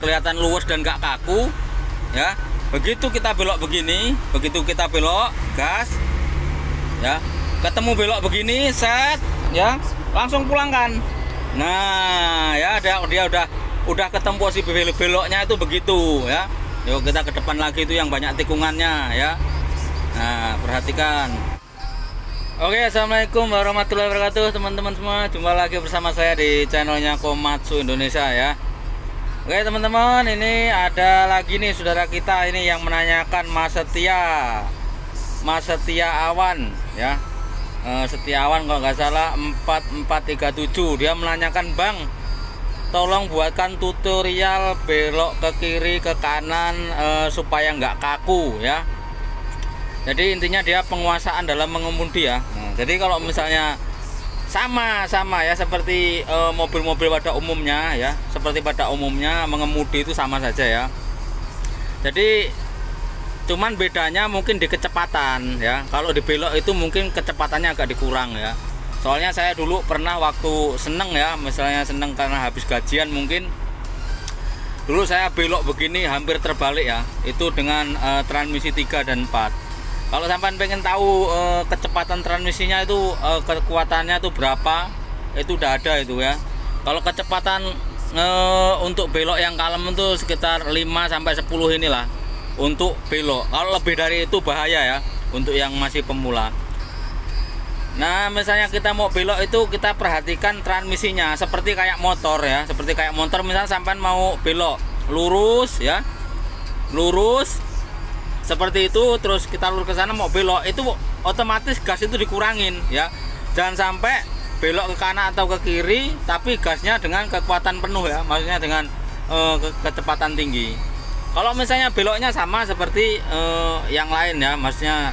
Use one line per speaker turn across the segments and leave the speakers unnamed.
kelihatan luwes dan gak kaku ya. Begitu kita belok begini, begitu kita belok gas ya, ketemu belok begini set ya, langsung pulangkan. Nah ya, dia udah ketemu posisi beloknya itu begitu ya. Yuk kita ke depan lagi, itu yang banyak tikungannya ya. Nah perhatikan. Oke, assalamualaikum warahmatullahi wabarakatuh teman-teman semua. Jumpa lagi bersama saya di channelnya Komatsu Indonesia ya. Oke teman-teman, ini ada lagi nih saudara kita ini yang menanyakan Mas Setia Awan ya. Setiawan kalau nggak salah 4437. Dia menanyakan, Bang, tolong buatkan tutorial belok ke kiri ke kanan supaya nggak kaku ya. Jadi intinya dia penguasaan dalam mengemudi ya. Nah, jadi kalau misalnya sama ya seperti mobil-mobil pada umumnya ya, seperti pada umumnya mengemudi itu sama saja ya. Jadi cuman bedanya mungkin di kecepatan ya. Kalau di belok itu mungkin kecepatannya agak dikurang ya. Soalnya saya dulu pernah waktu seneng ya, misalnya seneng karena habis gajian, mungkin dulu saya belok begini hampir terbalik ya. Itu dengan transmisi 3 dan 4. Kalau sampai pengen tahu kecepatan transmisinya itu kekuatannya itu berapa, itu udah ada itu ya. Kalau kecepatan untuk belok yang kalem itu sekitar 5 sampai 10 inilah untuk belok. Kalau lebih dari itu bahaya ya untuk yang masih pemula. Nah, misalnya kita mau belok itu kita perhatikan transmisinya seperti kayak motor ya, seperti kayak motor. Misalnya sampai mau belok lurus ya, lurus seperti itu, terus kita lurus ke sana mau belok, itu otomatis gas itu dikurangin ya. Jangan sampai belok ke kanan atau ke kiri tapi gasnya dengan kekuatan penuh ya, maksudnya dengan kecepatan tinggi. Kalau misalnya beloknya sama seperti yang lain ya, maksudnya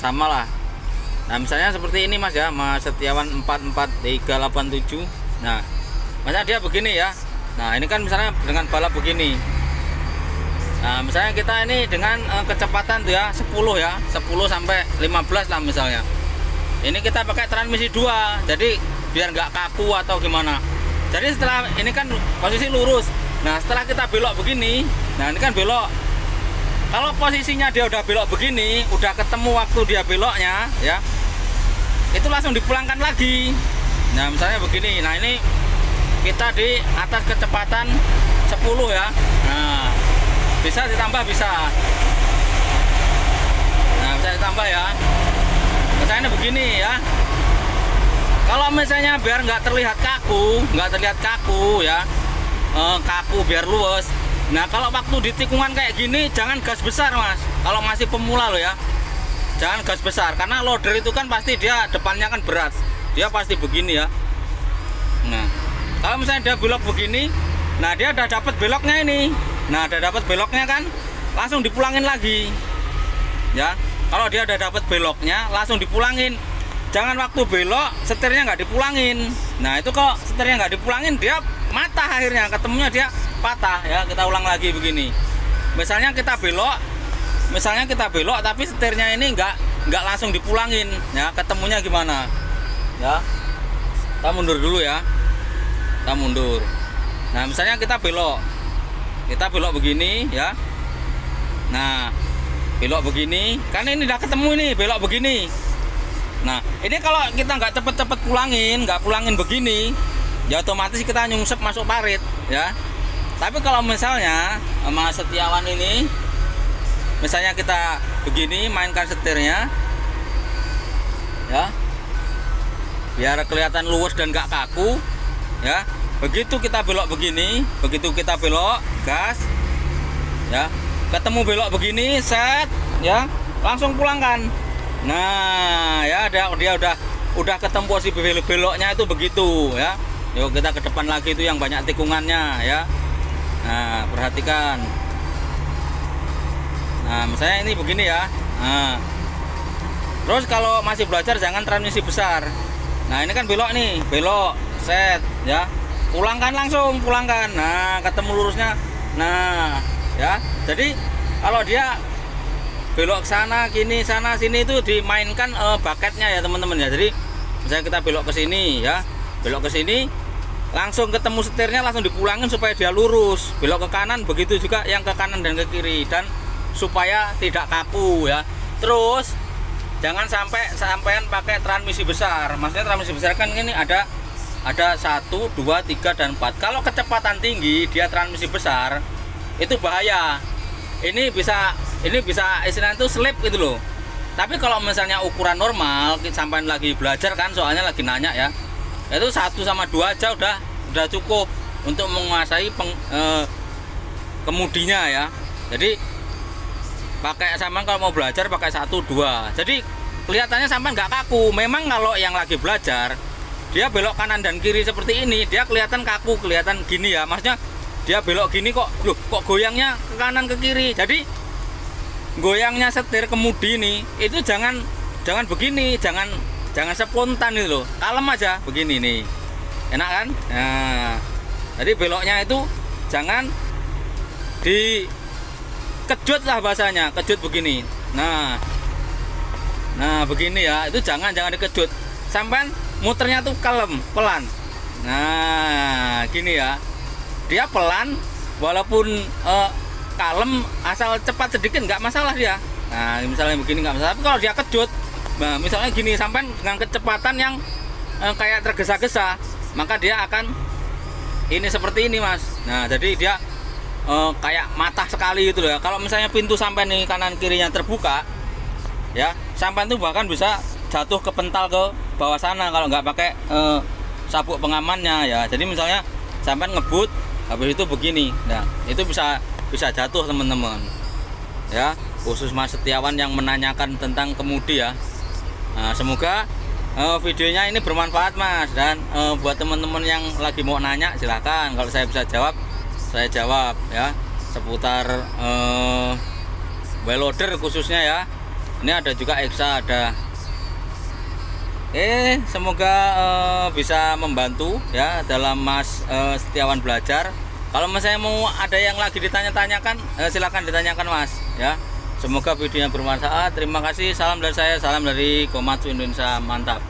sama lah. Nah misalnya seperti ini Mas ya, Mas Setiawan 4437. Nah misalnya dia begini ya. Nah ini kan misalnya dengan balap begini. Nah misalnya kita ini dengan kecepatan tuh ya 10 ya, 10 sampai 15 lah misalnya. Ini kita pakai transmisi 2, jadi biar nggak kaku atau gimana. Jadi setelah ini kan posisi lurus. Nah setelah kita belok begini, nah ini kan belok. Kalau posisinya dia udah belok begini, udah ketemu waktu dia beloknya ya, itu langsung dipulangkan lagi. Nah misalnya begini, nah ini kita di atas kecepatan 10 ya. Nah bisa ditambah, bisa. Nah bisa ditambah ya. Misalnya begini ya. Kalau misalnya biar nggak terlihat kaku ya, kaku biar luwes. Nah kalau waktu di tikungan kayak gini jangan gas besar Mas. Kalau masih pemula loh ya, jangan gas besar, karena loader itu kan pasti dia depannya kan berat, dia pasti begini ya. Nah kalau misalnya dia belok begini, nah dia udah dapat beloknya ini. Nah udah dapat beloknya kan, langsung dipulangin lagi ya. Kalau dia udah dapat beloknya langsung dipulangin. Jangan waktu belok setirnya nggak dipulangin. Nah itu kok setirnya nggak dipulangin, dia matah, akhirnya ketemunya dia patah ya. Kita ulang lagi begini. Misalnya kita belok tapi setirnya ini nggak langsung dipulangin ya, ketemunya gimana ya. Kita mundur dulu ya, kita mundur. Nah misalnya kita belok begini ya. Nah belok begini kan, ini udah ketemu ini belok begini. Nah ini kalau kita nggak cepet-cepet nggak pulangin begini ya, otomatis kita nyungsep masuk parit ya. Tapi kalau misalnya Mas Setiawan ini, misalnya kita begini, mainkan setirnya ya, biar kelihatan luwes dan nggak kaku ya. Begitu kita belok begini, begitu kita belok gas ya, ketemu belok begini set ya, langsung pulangkan. Nah ya dia udah ketemu posisi beloknya itu begitu ya. Yuk kita ke depan lagi, itu yang banyak tikungannya ya. Nah perhatikan. Nah misalnya ini begini ya. Nah terus kalau masih belajar jangan transmisi besar. Nah ini kan belok nih, belok set ya, pulangkan, langsung pulangkan. Nah ketemu lurusnya. Nah ya, jadi kalau dia belok sana kini sana sini itu dimainkan baketnya ya teman-teman ya. Jadi misalnya kita belok ke sini ya, belok ke sini. langsung ketemu setirnya langsung dipulangin supaya dia lurus, belok ke kanan, begitu juga yang ke kanan dan ke kiri, dan supaya tidak kaku ya. Terus jangan sampean pakai transmisi besar. Maksudnya transmisi besar kan ini ada 1, 2, 3 dan 4. Kalau kecepatan tinggi dia transmisi besar itu bahaya. Ini bisa istilahnya itu slip gitu loh. Tapi kalau misalnya ukuran normal, sampean lagi belajar kan, soalnya lagi nanya ya, itu 1 sama 2 aja udah cukup untuk menguasai kemudinya ya. Jadi pakai sampean kalau mau belajar pakai 1, 2. Jadi kelihatannya sampean nggak kaku. Memang kalau yang lagi belajar dia belok kanan dan kiri seperti ini, dia kelihatan kaku, kelihatan gini ya. Maksudnya dia belok gini kok goyangnya ke kanan ke kiri. Jadi goyangnya setir kemudi ini itu jangan begini, jangan spontan itu loh. Kalem aja begini nih. Enak kan? Nah, jadi beloknya itu jangan dikejut lah bahasanya, kejut begini. Nah begini ya, itu jangan dikejut. Sampai muternya tuh kalem, pelan. Nah, gini ya. Dia pelan walaupun kalem, asal cepat sedikit nggak masalah dia. Nah, misalnya begini nggak masalah. Tapi kalau dia kejut, nah misalnya gini, sampai dengan kecepatan yang kayak tergesa-gesa, maka dia akan ini seperti ini mas. Nah, jadi dia kayak matah sekali gitu loh ya. Kalau misalnya pintu sampai nih kanan kirinya terbuka ya, sampai itu bahkan bisa jatuh ke pental ke bawah sana kalau nggak pakai sabuk pengamannya ya. Jadi misalnya sampai ngebut habis itu begini, nah itu bisa jatuh teman-teman ya, khusus Mas Setiawan yang menanyakan tentang kemudi ya. Nah, semoga videonya ini bermanfaat mas, dan buat teman-teman yang lagi mau nanya silahkan, kalau saya bisa jawab saya jawab ya, seputar well loader khususnya ya. Ini ada juga Exa ada. Semoga bisa membantu ya dalam Mas Setiawan belajar. Kalau misalnya mau ada yang lagi ditanya-tanyakan, silahkan ditanyakan mas ya. Semoga videonya bermanfaat. Terima kasih. Salam dari saya, salam dari Komatsu Indonesia, mantap.